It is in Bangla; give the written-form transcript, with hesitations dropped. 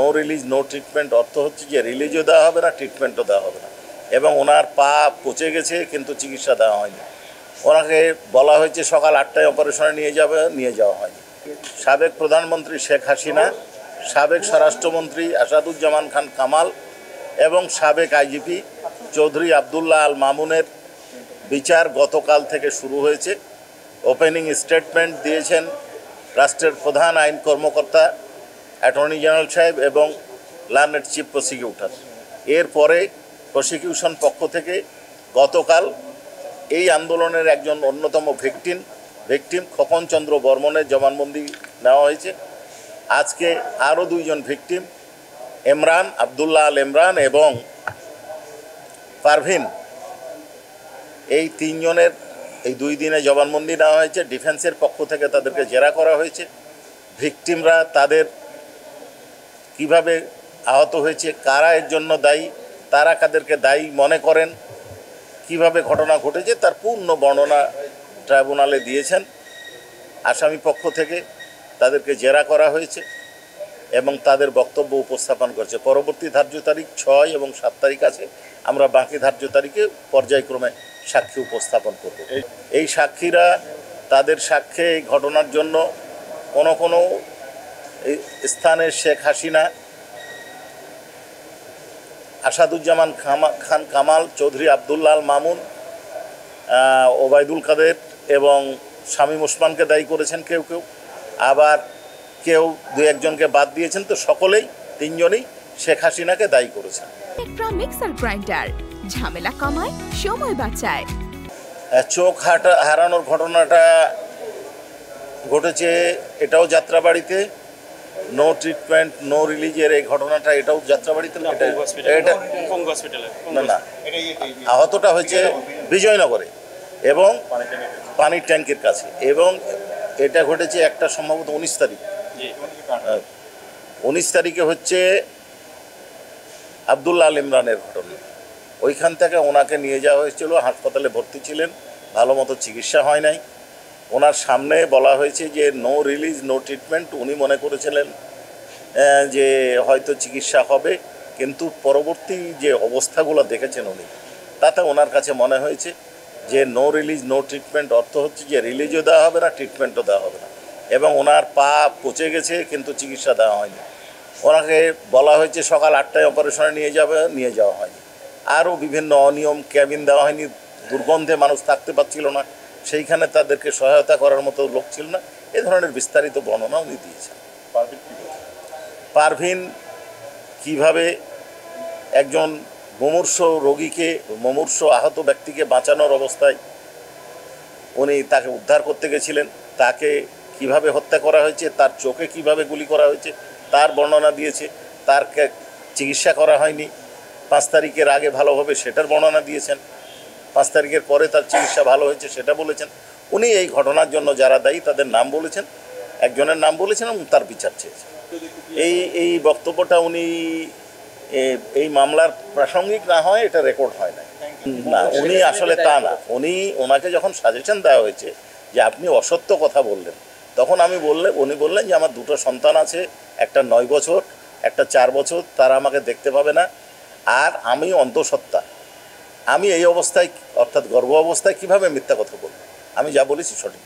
নো রিলিজ নো ট্রিটমেন্ট অর্থ হচ্ছে যে রিলিজও দেওয়া হবে না, ট্রিটমেন্টও দেওয়া হবে না। এবং ওনার পা পচে গেছে কিন্তু চিকিৎসা দেওয়া হয়নি। ওনাকে বলা হয়েছে সকাল 8টায় অপারেশনে নিয়ে যাওয়া হয়নি। সাবেক প্রধানমন্ত্রী শেখ হাসিনা, সাবেক স্বরাষ্ট্রমন্ত্রী আসাদুজ্জামান খান কামাল এবং সাবেক আইজিপি চৌধুরী আবদুল্লাহ আল মামুনের বিচার গতকাল থেকে শুরু হয়েছে। ওপেনিং স্টেটমেন্ট দিয়েছেন রাষ্ট্রের প্রধান আইন কর্মকর্তা অ্যাটর্নি জেনারেল সাহেব এবং লার্নেড চিফ প্রসিকিউটর। এরপরে প্রসিকিউশন পক্ষ থেকে গতকাল এই আন্দোলনের একজন অন্যতম ভিকটিম খোকনচন্দ্র বর্মনের জবানবন্দি নেওয়া হয়েছে। আজকে আরও 2 জন ভিকটিম ইমরান, আবদুল্লাহ আল ইমরান এবং পারভিন, এই 3 জনের এই 2 দিনে জবানবন্দি নেওয়া হয়েছে। ডিফেন্সের পক্ষ থেকে তাদেরকে জেরা করা হয়েছে। ভিকটিমরা তাদের কিভাবে আহত হয়েছে, কারা এর জন্য দায়ী, তারা কাদেরকে দায়ী মনে করেন, কিভাবে ঘটনা ঘটেছে তার পূর্ণ বর্ণনা ট্রাইব্যুনালে দিয়েছেন। আসামি পক্ষ থেকে তাদেরকে জেরা করা হয়েছে এবং তাদের বক্তব্য উপস্থাপন করছে। পরবর্তী ধার্য তারিখ 6 এবং 7 তারিখ আছে। আমরা বাকি ধার্য তারিখে পর্যায়ক্রমে সাক্ষী উপস্থাপন করব। এই সাক্ষীরা তাদের সাক্ষ্যে এই ঘটনার জন্য কোনো স্থানে শেখ হাসিনা, আসাদুজ্জামান খান কামাল, চৌধুরী আবদুল্লাহ আল মামুন, ওবায়দুল কাদের এবং শামীম ওসমানকে দায়ী করেছেন কেউ, আবার কেউ 2-1 জনকে বাদ দিয়েছেন। তো সকলেই 3 জনই শেখ হাসিনাকে দায়ী করেছেন। মিক্সার গ্রাইন্ডার ঝামেলা কমায়, সময় বাঁচায়। চোখ হারানোর ঘটনাটা ঘটেছে, এটাও যাত্রাবাড়িতে। নো ট্রিটমেন্ট নো রিলিজের এই ঘটনাটা এটাও যাত্রাবাড়িতে না, না, আহতটা হয়েছে বিজয়নগরে এবং পানির ট্যাঙ্কের কাছে। এবং এটা ঘটেছে একটা সম্ভবত 19 তারিখ। 19 তারিখে হচ্ছে আবদুল্লাহ আল ইমরানের ঘটনা। ওইখান থেকে ওনাকে নিয়ে যাওয়া হয়েছিল, হাসপাতালে ভর্তি ছিলেন, ভালো মতো চিকিৎসা হয় নাই। ওনার সামনে বলা হয়েছে যে নো রিলিজ নো ট্রিটমেন্ট। উনি মনে করেছিলেন যে হয়তো চিকিৎসা হবে, কিন্তু পরবর্তী যে অবস্থাগুলো দেখেছেন উনি, তাতে ওনার কাছে মনে হয়েছে যে নো রিলিজ নো ট্রিটমেন্ট অর্থ হচ্ছে যে রিলিজও দেওয়া হবে না, ট্রিটমেন্টও দেওয়া হবে না। এবং ওনার পা পচে গেছে কিন্তু চিকিৎসা দেওয়া হয়নি। ওনাকে বলা হয়েছে সকাল 8টায় অপারেশনে নিয়ে যাওয়া হয়নি। আরও বিভিন্ন অনিয়ম, ক্যাবিন দেওয়া হয়নি, দুর্গন্ধে মানুষ থাকতে পারছিল না, সেইখানে তাদেরকে সহায়তা করার মতো লোক ছিল না। এ ধরনের বিস্তারিত বর্ণনা উনি দিয়েছেন। পারভিন কিভাবে একজন মুমূর্ষ আহত ব্যক্তিকে বাঁচানোর অবস্থায় উনি তাকে উদ্ধার করতে গেছিলেন, তাকে কিভাবে হত্যা করা হয়েছে, তার চোখে কিভাবে গুলি করা হয়েছে তার বর্ণনা দিয়েছে। তার চিকিৎসা করা হয়নি, 5 তারিখের আগে ভালো হবে সেটার বর্ণনা দিয়েছেন। 5 তারিখের পরে তার চিকিৎসা ভালো হয়েছে সেটা বলেছেন। উনি এই ঘটনার জন্য যারা দায়ী তাদের নাম বলেছেন, একজনের নাম বলেছেন এবং তার বিচার চেয়েছেন। এই বক্তব্যটা উনি এই মামলার প্রাসঙ্গিক না হয় এটা রেকর্ড হয় না। উনি আসলে তা না। ওনাকে যখন সাজেশন দেওয়া হয়েছে যে আপনি অসত্য কথা বললেন, তখন উনি বললেন যে আমার 2টো সন্তান আছে, একটা 9 বছর, একটা 4 বছর, তারা আমাকে দেখতে পাবে না, আর আমি অন্তঃসত্ত্বা, আমি এই অবস্থায় অর্থাৎ গর্ভ অবস্থায় কীভাবে মিথ্যা কথা বলব? আমি যা বলেছি সঠিক।